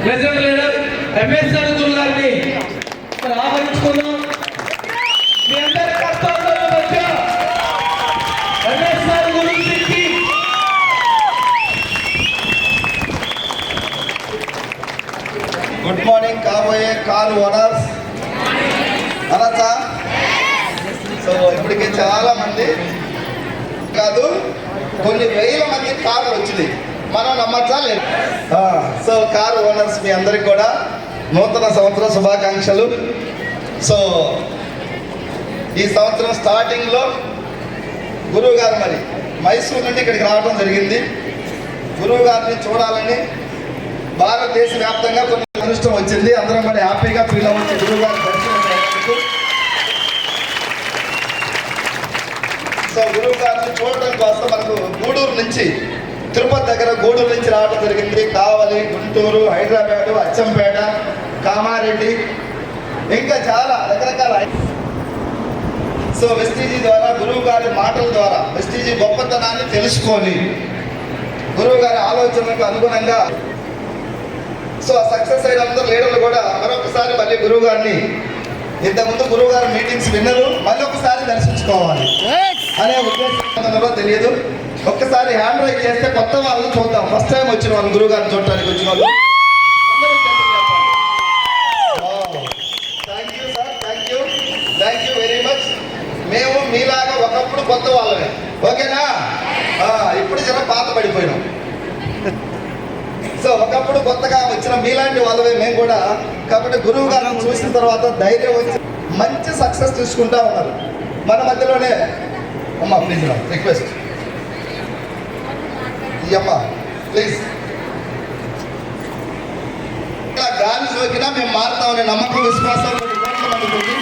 President leader MSR గురు గారిని ఆహ్వానించుకుందాం. మీ అందరి కష్టాల మధ్య ఎంఎస్ఆర్ గురించి గుడ్ మార్నింగ్ కాబోయే కార్ ఓనర్స్ అనొచ్చా? సో ఇప్పటికే చాలా మంది కాదు కొన్ని వేల మంది కార్లు వచ్చింది, మనం నమ్మచ్చా లేదు? సో కార్ ఓనర్స్ మీ అందరికి కూడా నూతన సంవత్సర శుభాకాంక్షలు. సో ఈ సంవత్సరం స్టార్టింగ్లో గురువు గారు మరి మైసూరు నుండి ఇక్కడికి రావడం జరిగింది. గురువు గారిని చూడాలని భారతదేశ వ్యాప్తంగా కొన్ని అదృష్టం వచ్చింది. అందరం కూడా హ్యాపీగా ఫీల్ అవ్వచ్చు గురువు గారి దర్శనం చేయడానికి. సో గురువు గారిని చూడటం కోసం మనకు గూడూరు నుంచి, తిరుపతి దగ్గర గూడూరు నుంచి రావడం జరిగింది. కావలి, గుంటూరు, హైదరాబాదు, అచ్చంపేట, కామారెడ్డి, ఇంకా చాలా రకరకాల. సో వెస్టీజీ ద్వారా, గురువు గారి మాటల ద్వారా వెస్టీజీ గొప్పతనాన్ని తెలుసుకొని గురువు గారి ఆలోచనలకు అనుగుణంగా సో సక్సెస్ అయిన అందరూ లీడర్లు కూడా మరొకసారి మళ్ళీ గురువు గారిని, ఇంతకుముందు గురువు గారి మీటింగ్స్ విన్నరు, మళ్ళీ ఒకసారి దర్శించుకోవాలి అనే ఉద్దేశంలో తెలియదు. ఒక్కసారి హ్యాండ్ రైజ్ చేస్తే కొత్త వాళ్ళని చూద్దాం. ఫస్ట్ టైం వచ్చిన వాళ్ళు, గురువు గారిని చూడటానికి వచ్చిన వాళ్ళు. Thank you very much. మేము మీలాగా ఒకప్పుడు కొత్త వాళ్ళమే, ఓకేనా? ఇప్పుడు జర పాత పడిపోయినాం. సో ఒకప్పుడు కొత్తగా వచ్చిన మీలాంటి వాళ్ళమే మేము కూడా. కాబట్టి గురువు గారిని చూసిన తర్వాత ధైర్యం వచ్చి మంచి సక్సెస్ తీసుకుంటా ఉన్నారు. మన మధ్యలోనే అమ్మా ప్లీజ్ రిక్వెస్ట్ అమ్మా ప్లీజ్. ఇలా గాలి సోకినా మేము మారుతామనే నమ్మకం, విశ్వాసం మనకుంది.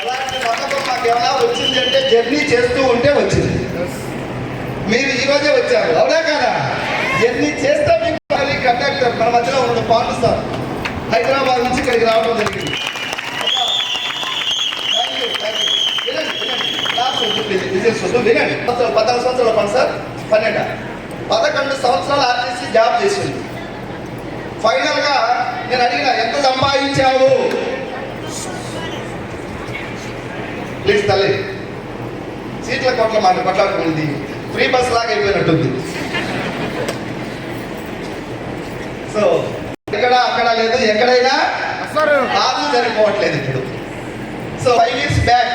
అలాంటి నమ్మకం మాకు ఏమైనా వచ్చింది అంటే జర్నీ చేస్తూ ఉంటే వచ్చింది. మీరు ఈరోజే వచ్చారు, అవునా కదా? జర్నీ చేస్తే మీకు కండక్టర్ మన మధ్యలో ఉన్న పాండు సార్ హైదరాబాద్ నుంచి ఇక్కడికి రావడం జరిగింది. వినండి. 14 సంవత్సరాల పని సార్, 11 సంవత్సరాలు ఆర్టీసీ జాబ్ చేసింది. ఫైనల్గా నేను అడిగిన, ఎంత సంపాదించావు? ప్లీజ్ తల్లి, సీట్ల కోట్ల మాట కొట్లాడుకుంది, ఫ్రీ బస్ లాగా అయిపోయినట్టుంది. సో ఇక్కడ అక్కడ లేదు, ఎక్కడైనా ఆర్లు సరిపోవట్లేదు ఇప్పుడు. సో 5 years బ్యాక్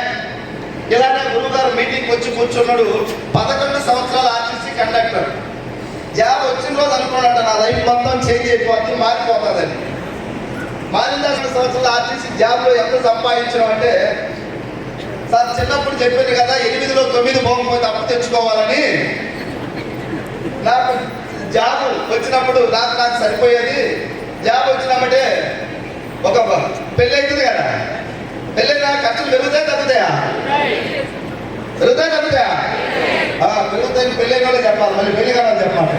ఇలానే గురువు గారు మీటింగ్ వచ్చి కూర్చున్నాడు. 11 సంవత్సరాల ఆర్టీసీ కండక్టర్ జాబ్ వచ్చిన రోజు అనుకున్నాట, నా లైఫ్ మొత్తం చేంజ్ అయిపోతుంది, మారిపోతుందని. మారిన 10 సంవత్సరాల ఆర్టీసీ జాబ్లో ఎంత సంపాదించడం అంటే, సార్ చిన్నప్పుడు చెప్పాను కదా, 8లో 9 పోకపోతే అప్పు తెచ్చుకోవాలని. నాకు జాబ్ వచ్చినప్పుడు నాకు సరిపోయేది. జాబ్ వచ్చినామంటే ఒక పెళ్ళి అవుతుంది కదా, పెళ్ళైనా ఖర్చులు పెరుగుతాయి తగ్గుతాయా? పెరుగుతాయి తగ్గుతాయా? పెరుగుతాయి. పెళ్ళైన వాళ్ళు చెప్పాలి, మళ్ళీ పెళ్లి కావాలని చెప్పాలి.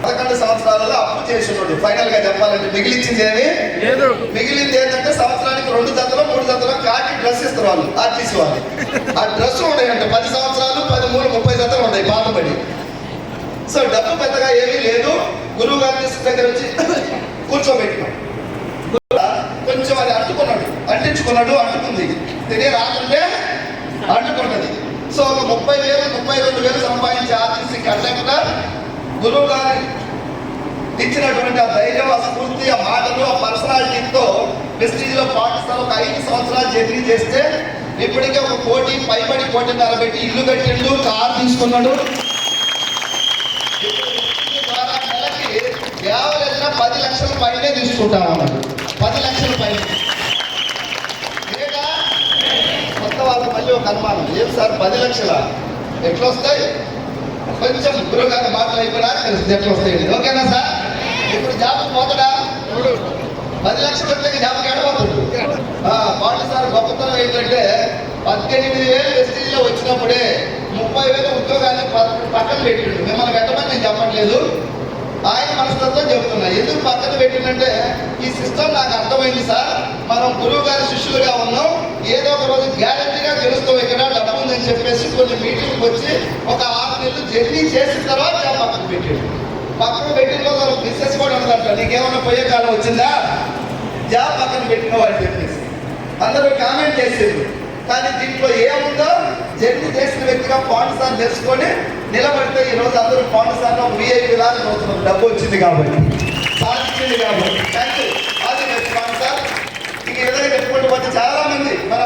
11 సంవత్సరాలలో అప్పు చేస్తున్నాడు. ఫైనల్ గా చెప్పాలంటే మిగిలించింది ఏమి లేదు. మిగిలింది ఏంటంటే సంవత్సరానికి 2 జతలో 3 జతలో కాకి డ్రెస్ ఇస్తారు వాళ్ళు, ఆర్టీసీ వాళ్ళు. ఆ డ్రెస్ ఉన్నాయంటే 10 సంవత్సరాలు 13 30 జతలు ఉంటాయి పాతబడి. సో డబ్బు పెద్దగా ఏమీ లేదు. గురువు గారి దగ్గర వచ్చి కూర్చోబెట్టినాం. కొంచెం అది అంటించుకున్నాడు, అంటుకుంది. తినే రాకుంటే అంటుకుంటుంది. సో ఒక 30,000 32,000 సంపాదించే ఆర్టీసీ కండక్టర్ గురువు గారు ఇచ్చినటువంటి ఆ ధైర్యం, ఆ స్ఫూర్తి, ఆ మాటలు, ఆ పర్సనాలిటీతో వెస్టీజ్లో పాటిస్తారు. ఒక 5 సంవత్సరాలు జర్నీ చేస్తే ఇప్పటికే 1 కోటి పైబడి 1.5 కోటి పెట్టి ఇల్లు కట్టిండు, కారు తీసుకున్నాడు. ద్వారా నెలకి 10 లక్షల పైనే తీసుకుంటా ఉన్నాడు. 10 లక్షల పైన. కొత్త వాళ్ళకి మళ్ళీ ఒక అనుమానం, ఏం సార్ 10 లక్షల ఎట్లా వస్తాయి? కొంచెం గురువు గారి మాటలు అయిపోయినా తెలుస్తుంది ఎట్లా వస్తాయండి, ఓకేనా సార్? ఇప్పుడు జాబ్ పోతాడా? 10 లక్షల వచ్చాక జాబ్కి ఎడబోతుంది. పాండు సార్ గొప్పతనం ఏంటంటే 18,000 వెస్టీజ్లో వచ్చినప్పుడే 30,000 ఉద్యోగాన్ని పక్కన పెట్టిండు. మిమ్మల్ని పెట్టమని నేను చెప్పట్లేదు, ఆయన మనస్తత్వం చెబుతున్నా. ఎందుకు పక్కన పెట్టిందంటే, ఈ సిస్టమ్ నాకు అర్థమైంది సార్, మనం గురువు గారి శిష్యులుగా ఉన్నాం, ఏదో ఒక రోజు గ్యారంటీగా గెలుస్తాం, ఇక్కడ డబ్బు ఉందని చెప్పేసి కొన్ని మీటింగ్కి వచ్చి ఒక 6 నెలలు జర్నీ చేసిన తర్వాత జాబ్ పక్కన పెట్టాడు. పక్కన పెట్టిన రోజు బిజినెస్ కూడా ఉన్నదంట, నీకేమన్నా పోయే కాలం వచ్చిందా జాబ్ పక్కన పెట్టిన వాళ్ళు చెప్పేసి అందరూ కామెంట్ చేసేది. కానీ దీంట్లో ఏముందో జర్నీ చేసిన వ్యక్తిగా పాండుసార్ తెలుసుకొని నిలబడితే ఈరోజు అందరూ పాండుసార్లో విఐపీ లాగా అవుతున్నారు. డబ్బు వచ్చింది కాబట్టి, సాధించింది కాబట్టి. Thank you. అది పాండుసార్. ఈ విధంగా చెప్పుకుంటూ పోతే చాలా మంది మన